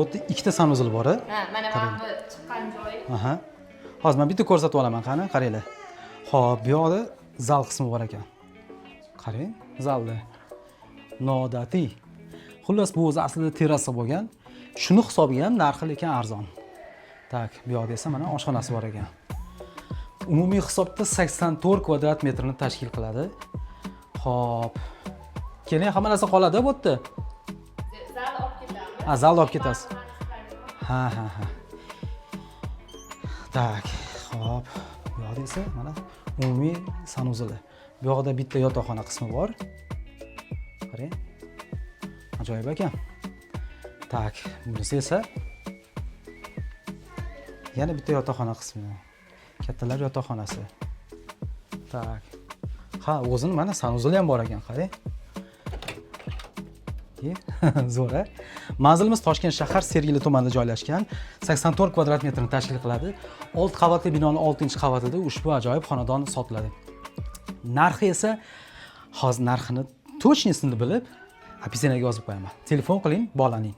Bu yerda ikkita sanuzil bor. Ha, mana bu chiqqan joyi. Aha. Hozir men bitta ko'rsatib olaman, qani, qaranglar. Xo'p, bu yoqda zal qismi bor ekan. Qarang, zalda. Noodatiy. Xullas, bu o'zi aslida terrasa bo'lgan. Shuni hisobiga ham narxi lekin arzon. Tak, bu yoqda esa mana oshxonasi bor ekan. Umumiy hisobda 84 kvadrat metrni tashkil qiladi. Xo'p. Keyin hamma narsa qoladi bu yerda. Zal olib ketamiz. Ha, zalni olib ketasiz. Ha. Tak, xo'p. Bu yoqda esa mana umumiy sanuzili. Bu yoqda bitta yotoqxona qismi bor. Qarang. Ajoyib ekan. Tak, bunisi esa yana bitta yotoqxona qismi. Kattalar yotoqxonasi. Tak. Ha, o'zini mana sanuzili ham bor ekan, qarang. Zo'r. Manzilimiz Toshkent shahar Sergeli tumanida joylashgan. 84 kvadrat metrni tashkil qiladi. 6 qavatli binoning 6-qavatida ushbu ajoyib xonadon sotiladi. Narxi esa hozir narxini точностini bilib, opisiyaga yozib qo'yaman. Telefon qiling, bog'laning.